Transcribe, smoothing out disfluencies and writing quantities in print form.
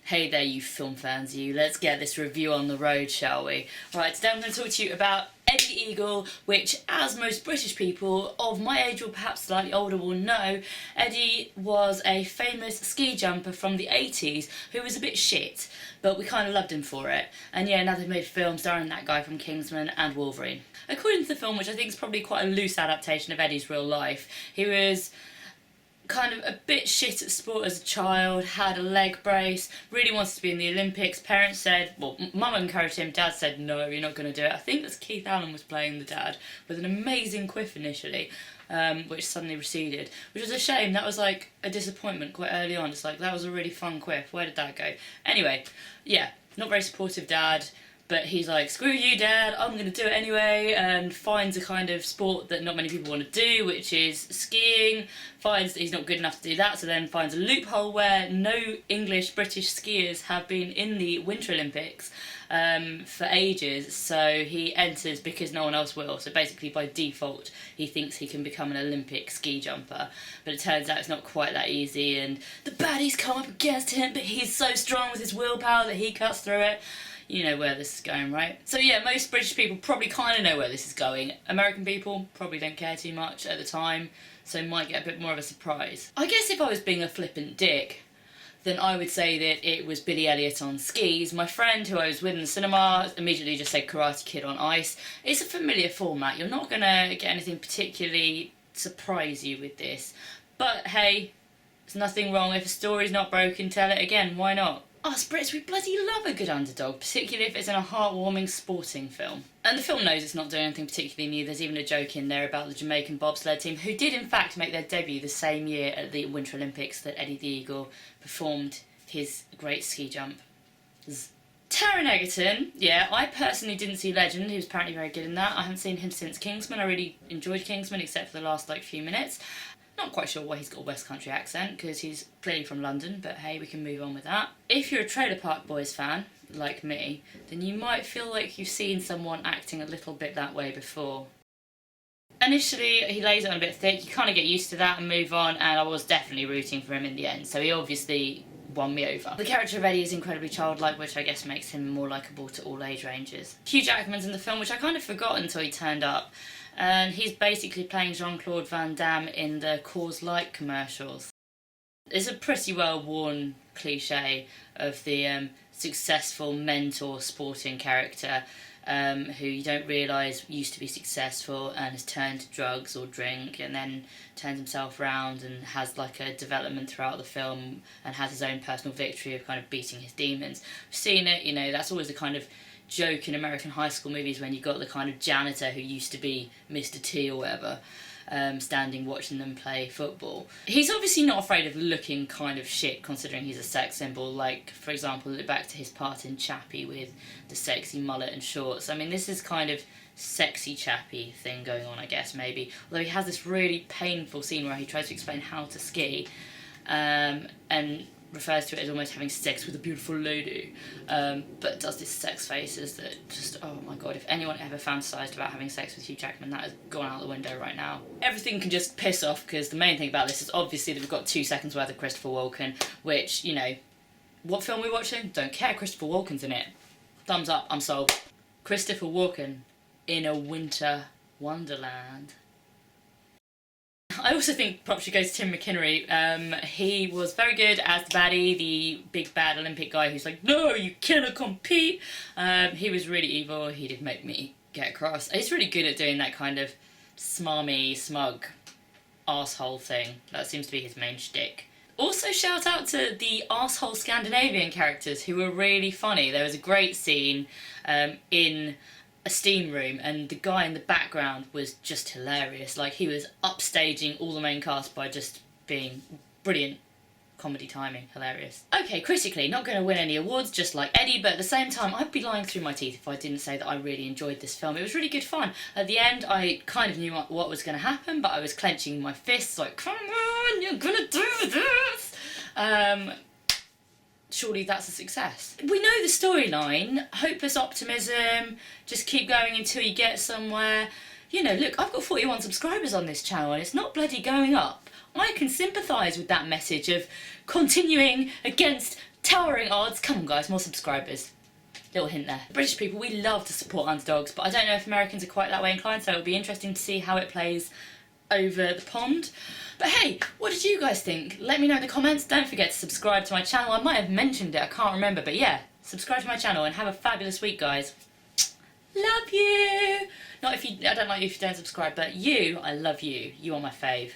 Hey there you film fans, let's get this review on the road, shall we? Right, today I'm going to talk to you about Eddie the Eagle, which, as most British people of my age or perhaps slightly older will know, Eddie was a famous ski jumper from the 80s who was a bit shit, but we kind of loved him for it. And yeah, now they've made films starring that guy from Kingsman and Wolverine. According to the film, which I think is probably quite a loose adaptation of Eddie's real life, he was kind of a bit shit at sport as a child, had a leg brace, really wanted to be in the Olympics. Parents said, well, mum encouraged him, dad said, no, you're not going to do it. I think that's Keith Allen was playing the dad, with an amazing quiff initially, which suddenly receded, which was a shame. That was like a disappointment quite early on. It's like, that was a really fun quiff, where did that go? Anyway, yeah, not very supportive dad. But he's like, screw you, Dad, I'm going to do it anyway, and finds a kind of sport that not many people want to do, which is skiing. Finds that he's not good enough to do that, so then finds a loophole where no English British skiers have been in the Winter Olympics for ages, so he enters because no one else will. So basically, by default, he thinks he can become an Olympic ski jumper. But it turns out it's not quite that easy, and the baddies come up against him, but he's so strong with his willpower that he cuts through it. You know where this is going, right? So yeah, most British people probably kind of know where this is going. American people probably don't care too much at the time, so might get a bit more of a surprise. I guess if I was being a flippant dick, then I would say that it was Billy Elliot on skis. My friend who I was with in the cinema immediately just said Karate Kid on ice. It's a familiar format. You're not going to get anything particularly surprise you with this. But hey, there's nothing wrong. If a story's not broken, tell it again. Why not? Us Brits, we bloody love a good underdog, particularly if it's in a heartwarming sporting film. And the film knows it's not doing anything particularly new. There's even a joke in there about the Jamaican bobsled team, who did in fact make their debut the same year at the Winter Olympics that Eddie the Eagle performed his great ski jump. Taron Egerton, yeah, I personally didn't see Legend. He was apparently very good in that. I haven't seen him since Kingsman. I really enjoyed Kingsman, except for the last few minutes. Not quite sure why he's got a West Country accent, because he's clearly from London, but hey, we can move on with that. If you're a Trailer Park Boys fan, like me, then you might feel like you've seen someone acting a little bit that way before. Initially, he lays it on a bit thick, you kind of get used to that and move on, and I was definitely rooting for him in the end, so he obviously won me over. The character of Eddie is incredibly childlike, which I guess makes him more likeable to all age ranges. Hugh Jackman's in the film, which I kind of forgot until he turned up. And he's basically playing Jean-Claude Van Damme in the Coors Light commercials. It's a pretty well-worn cliche of the successful mentor sporting character who you don't realise used to be successful and has turned to drugs or drink and then turns himself around and has like a development throughout the film and has his own personal victory of kind of beating his demons. We've seen it, you know, that's always the kind of joke in American high school movies when you've got the kind of janitor who used to be Mr. T or whatever, standing watching them play football. He's obviously not afraid of looking kind of shit considering he's a sex symbol, like, for example, look back to his part in Chappie with the sexy mullet and shorts. I mean, this is kind of sexy Chappie thing going on, I guess, maybe. Although he has this really painful scene where he tries to explain how to ski, and refers to it as almost having sex with a beautiful lady, but does this sex faces that just, oh my god, if anyone ever fantasised about having sex with Hugh Jackman, that has gone out the window right now. Everything can just piss off, because the main thing about this is obviously that we've got 2 seconds worth of Christopher Walken, which, you know, what film are we watching? Don't care, Christopher Walken's in it. Thumbs up, I'm sold. Christopher Walken in a winter wonderland. I also think props should go to Tim McInnery. He was very good as the baddie, the big bad Olympic guy who's like, no, you cannot compete. He was really evil. He did make me get across. He's really good at doing that kind of smarmy, smug arsehole thing. That seems to be his main shtick. Also shout out to the arsehole Scandinavian characters who were really funny. There was a great scene in a steam room and the guy in the background was just hilarious. Like, he was upstaging all the main cast by just being brilliant comedy timing. Hilarious. Okay, critically, not going to win any awards just like Eddie, but at the same time I'd be lying through my teeth if I didn't say that I really enjoyed this film. It was really good fun. At the end I kind of knew what was going to happen, but I was clenching my fists like, come on, you're gonna do this! Surely that's a success. We know the storyline, hopeless optimism, just keep going until you get somewhere. You know, look, I've got 41 subscribers on this channel and it's not bloody going up. I can sympathise with that message of continuing against Towering odds. Come on guys, more subscribers. Little hint there. British people, we love to support underdogs, but I don't know if Americans are quite that way inclined, so it'll be interesting to see how it plays over the pond. But hey, what did you guys think? Let me know in the comments. Don't forget to subscribe to my channel. I might have mentioned it, I can't remember, but yeah, subscribe to my channel and have a fabulous week, guys. Love you! Not if you, I don't like you if you don't subscribe, but you, I love you. You are my fave.